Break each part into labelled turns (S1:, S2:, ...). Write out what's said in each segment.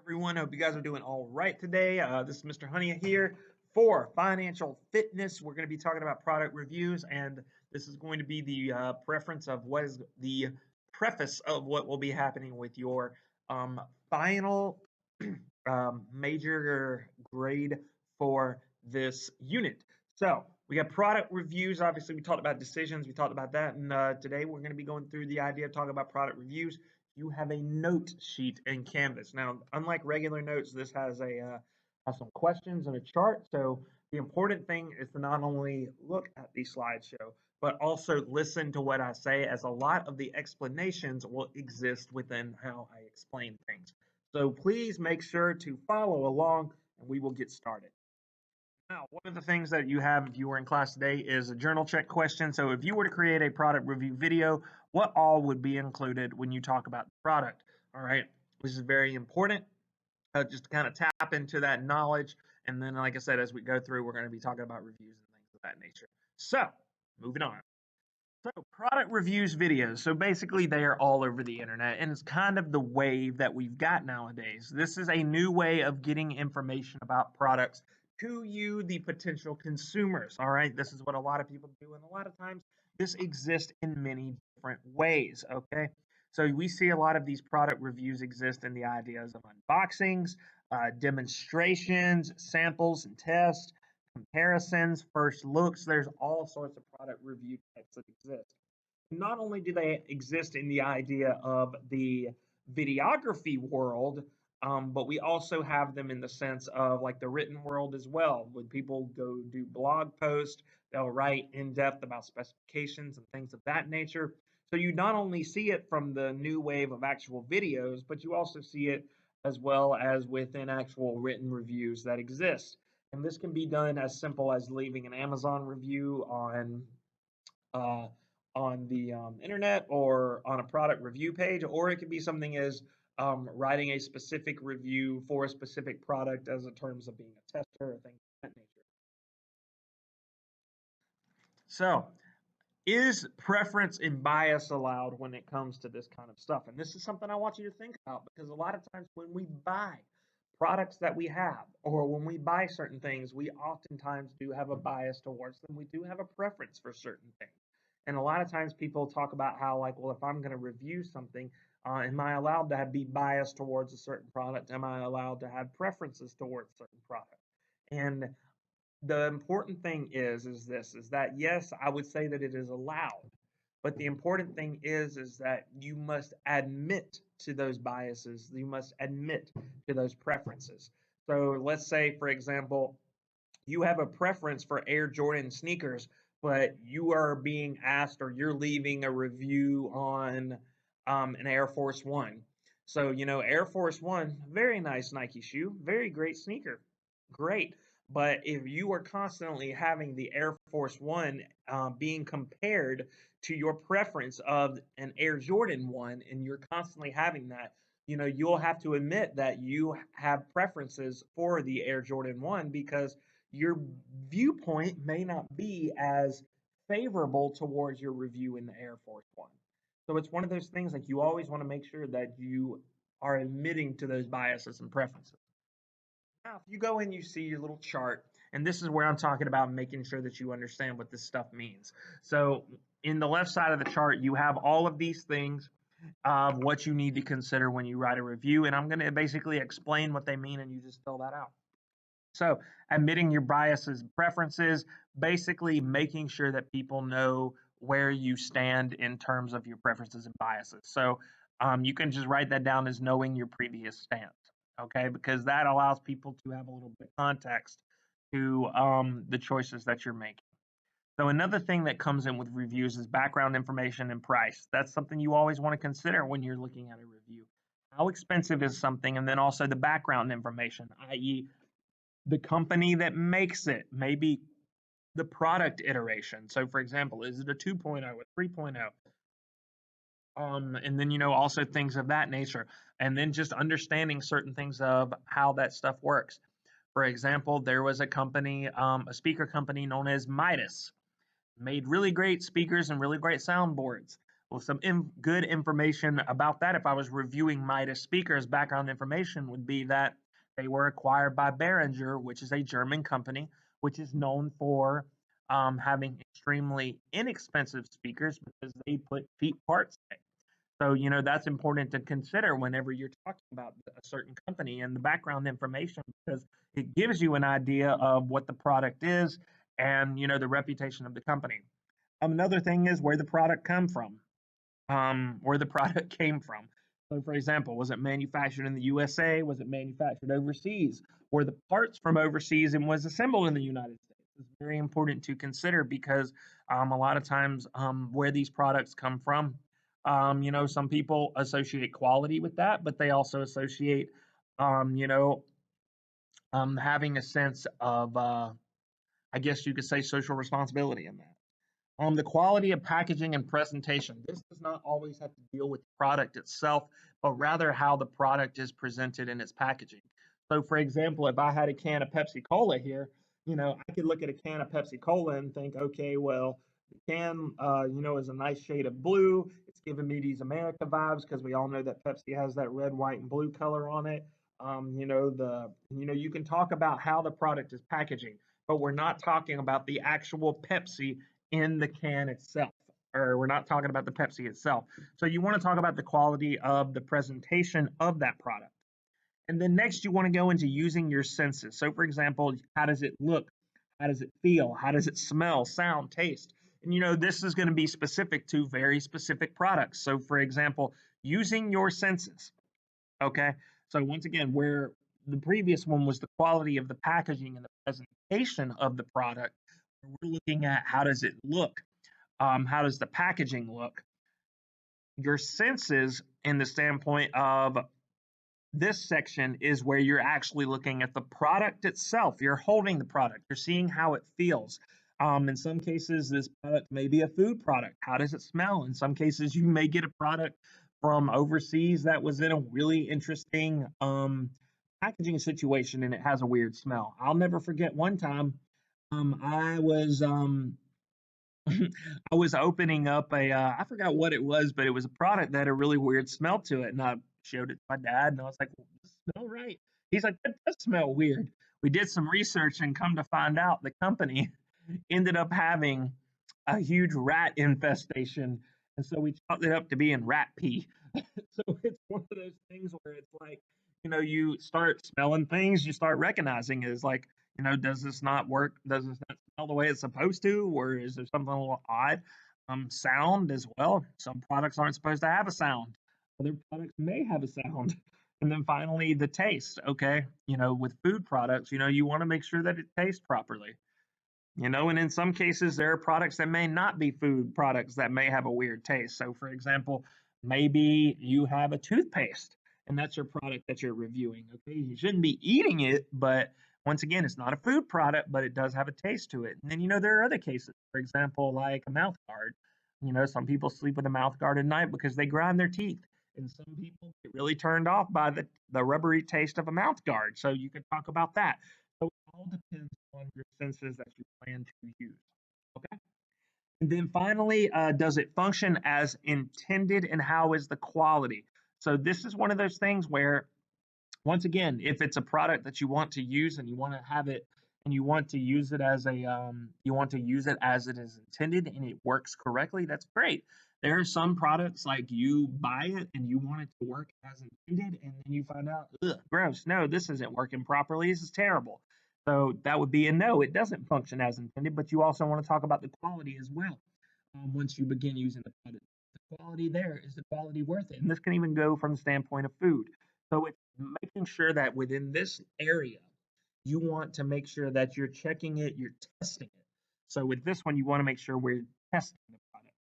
S1: Everyone. Hope you guys are doing all right today. This is Mr. Honey here for Financial Fitness. We're going to be talking about product reviews, and this is going to be the preference of what is the preface of what will be happening with your final major grade for this unit. So we got product reviews. Obviously, we talked about decisions. We talked about that, and today we're going to be going through the idea of talking about product reviews. You have a note sheet in Canvas. Now, unlike regular notes, this has some questions and a chart. So the important thing is to not only look at the slideshow, but also listen to what I say, as a lot of the explanations will exist within how I explain things. So please make sure to follow along, and we will get started. Now, one of the things that you have if you were in class today is a journal check question. So if you were to create a product review video, what all would be included when you talk about the product? All right, this is very important, just to kind of tap into that knowledge. And then, like I said, as we go through, we're going to be talking about reviews and things of that nature. So moving on. So product reviews videos. So basically they are all over the internet, and it's kind of the wave that we've got nowadays. This is a new way of getting information about products to you, the potential consumers. All right. This is what a lot of people do. And a lot of times this exists in many different ways. Okay. So we see a lot of these product reviews exist in the ideas of unboxings, demonstrations, samples and tests, comparisons, first looks. There's all sorts of product review types that exist. Not only do they exist in the idea of the videography world, but we also have them in the sense of like the written world as well. When people go do blog posts, they'll write in depth about specifications and things of that nature. So you not only see it from the new wave of actual videos, but you also see it as well as within actual written reviews that exist. And this can be done as simple as leaving an Amazon review uh, on the internet or on a product review page, or it could be something as writing a specific review for a specific product as in terms of being a tester or things of that nature. So, is preference and bias allowed when it comes to this kind of stuff? And this is something I want you to think about, because a lot of times when we buy products that we have, or when we buy certain things, we oftentimes do have a bias towards them. We do have a preference for certain things. And a lot of times people talk about how, like, well, if I'm going to review something, am I allowed to be biased towards a certain product? Am I allowed to have preferences towards certain product? And the important thing is this, is that yes, I would say that it is allowed, but the important thing is that you must admit to those biases, you must admit to those preferences. So let's say, for example, you have a preference for Air Jordan sneakers, but you are being asked, or you're leaving a review on an Air Force One. So, Air Force One, very nice Nike shoe, very great sneaker, great. But if you are constantly having the Air Force One being compared to your preference of an Air Jordan One, and you're constantly having that, you'll have to admit that you have preferences for the Air Jordan One, because your viewpoint may not be as favorable towards your review in the Air Force One. So it's one of those things, like, you always want to make sure that you are admitting to those biases and preferences. Now, if you go in, you see your little chart, and this is where I'm talking about making sure that you understand what this stuff means. So in the left side of the chart, you have all of these things of what you need to consider when you write a review, and I'm going to basically explain what they mean, and you just fill that out. So admitting your biases, preferences, basically making sure that people know where you stand in terms of your preferences and biases. So you can just write that down as knowing your previous stance, okay? Because that allows people to have a little bit of context to the choices that you're making. So another thing that comes in with reviews is background information and price. That's something you always want to consider when you're looking at a review. How expensive is something, and then also the background information, i.e., the company that makes it, maybe the product iteration. So, for example, is it a 2.0, a 3.0? And then, also things of that nature. And then just understanding certain things of how that stuff works. For example, there was a company, a speaker company known as Midas, made really great speakers and really great soundboards. Well, some good information about that, if I was reviewing Midas speakers, background information would be that they were acquired by Behringer, which is a German company, which is known for having extremely inexpensive speakers because they put cheap parts in it. So, that's important to consider whenever you're talking about a certain company and the background information because it gives you an idea of what the product is and, the reputation of the company. Another thing is where the product come from, where the product came from. So, for example, was it manufactured in the USA? Was it manufactured overseas? Were the parts from overseas and was assembled in the United States? It's very important to consider because a lot of times where these products come from, some people associate quality with that, but they also associate, um, you know, having a sense of, I guess you could say, social responsibility in that. The quality of packaging and presentation. This does not always have to deal with the product itself, but rather how the product is presented in its packaging. So, for example, if I had a can of Pepsi Cola here, I could look at a can of Pepsi Cola and think, okay, well, the can, is a nice shade of blue. It's giving me these America vibes because we all know that Pepsi has that red, white, and blue color on it. You can talk about how the product is packaging, but we're not talking about the actual Pepsi in the can itself, or we're not talking about the Pepsi itself. So you want to talk about the quality of the presentation of that product. And then next, you want to go into using your senses. So, for example, how does it look? How does it feel? How does it smell, sound, taste? And this is going to be specific to very specific products. So, for example, using your senses. Okay. So, once again, where the previous one was the quality of the packaging and the presentation of the product, we're looking at how does it look? How does the packaging look? Your senses, in the standpoint of this section, is where you're actually looking at the product itself. You're holding the product, you're seeing how it feels. In some cases, this product may be a food product. How does it smell? In some cases, you may get a product from overseas that was in a really interesting packaging situation and it has a weird smell. I'll never forget one time I was I was opening up I forgot what it was, but it was a product that had a really weird smell to it. And I showed it to my dad and I was like, well, does it smell right? He's like, that does smell weird. We did some research and come to find out the company ended up having a huge rat infestation. And so we chalked it up to being rat pee. So it's one of those things where it's like, you start smelling things, you start recognizing it as like, does this not work? Does this not smell the way it's supposed to? Or is there something a little odd? Sound as well. Some products aren't supposed to have a sound. Other products may have a sound. And then finally, the taste. Okay. With food products, you want to make sure that it tastes properly. And in some cases, there are products that may not be food products that may have a weird taste. So, for example, maybe you have a toothpaste and that's your product that you're reviewing. Okay. You shouldn't be eating it, but once again, it's not a food product, but it does have a taste to it. And then, there are other cases, for example, like a mouth guard. Some people sleep with a mouth guard at night because they grind their teeth. And some people get really turned off by the rubbery taste of a mouth guard. So you could talk about that. So it all depends on your senses that you plan to use. Okay. And then finally, does it function as intended and how is the quality? So this is one of those things where, once again, if it's a product that you want to use and you want to have it and you want to use it as you want to use it as it is intended and it works correctly, that's great. There are some products like you buy it and you want it to work as intended, and then you find out, ugh, gross, no, this isn't working properly. This is terrible. So that would be a no. It doesn't function as intended, but you also want to talk about the quality as well. Once you begin using the product, the quality there, is the quality worth it? And this can even go from the standpoint of food. So it's making sure that within this area, you want to make sure that you're checking it, you're testing it. So with this one, you want to make sure we're testing the product.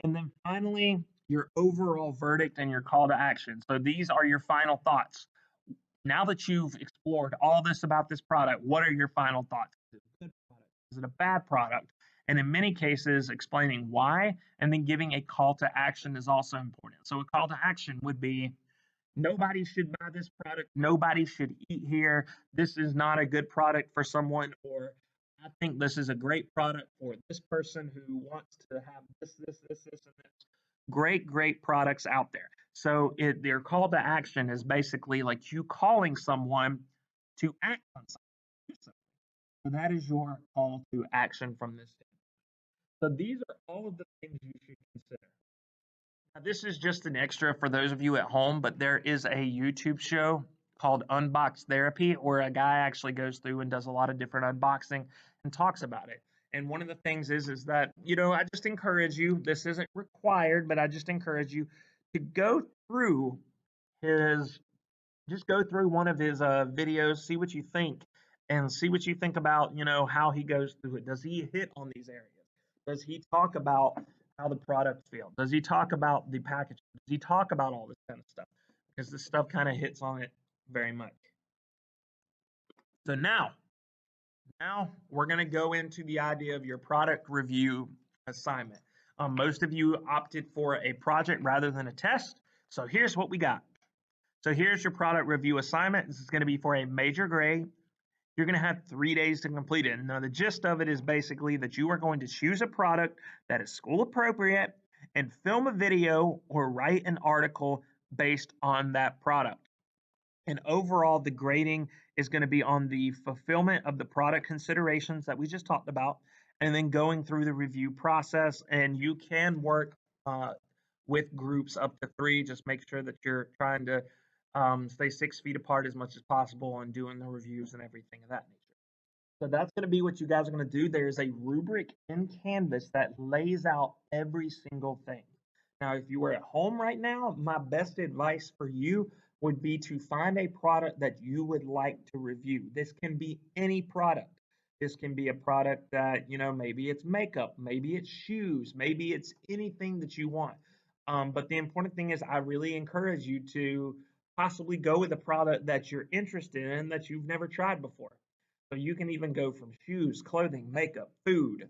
S1: And then finally, your overall verdict and your call to action. So these are your final thoughts. Now that you've explored all this about this product, what are your final thoughts? Is it a good product? Is it a bad product? And in many cases, explaining why and then giving a call to action is also important. So a call to action would be, nobody should buy this product. Nobody should eat here. This is not a good product for someone, or I think this is a great product for this person who wants to have this, and this. great products out there. So their call to action is basically like you calling someone to act on something. So that is your call to action from this. So these are all of the things you should consider. Now, this is just an extra for those of you at home, but there is a YouTube show called Unbox Therapy where a guy actually goes through and does a lot of different unboxing and talks about it. And one of the things is that, I just encourage you, this isn't required, but I just encourage you to go through his just go through one of his videos, see what you think, and see what you think about, how he goes through it. Does he hit on these areas? Does he talk about how the product feels? Does he talk about the package? Does he talk about all this kind of stuff? Because this stuff kind of hits on it very much. So now we're going to go into the idea of your product review assignment. Most of you opted for a project rather than a test. So here's what we got. So here's your product review assignment. This is going to be for a major grade. You're going to have 3 days to complete it. Now, the gist of it is basically that you are going to choose a product that is school appropriate and film a video or write an article based on that product. And overall, the grading is going to be on the fulfillment of the product considerations that we just talked about, and then going through the review process. And you can work with groups up to 3. Just make sure that you're trying to stay 6 feet apart as much as possible and doing the reviews and everything of that nature. So that's going to be what you guys are going to do. There's a rubric in Canvas that lays out every single thing. Now, if you were at home right now, my best advice for you would be to find a product that you would like to review. This can be any product. This can be a product that, maybe it's makeup, maybe it's shoes, maybe it's anything that you want. But the important thing is, I really encourage you to possibly go with a product that you're interested in that you've never tried before. So you can even go from shoes, clothing, makeup, food,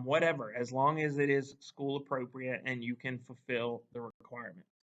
S1: whatever, as long as it is school appropriate and you can fulfill the requirement.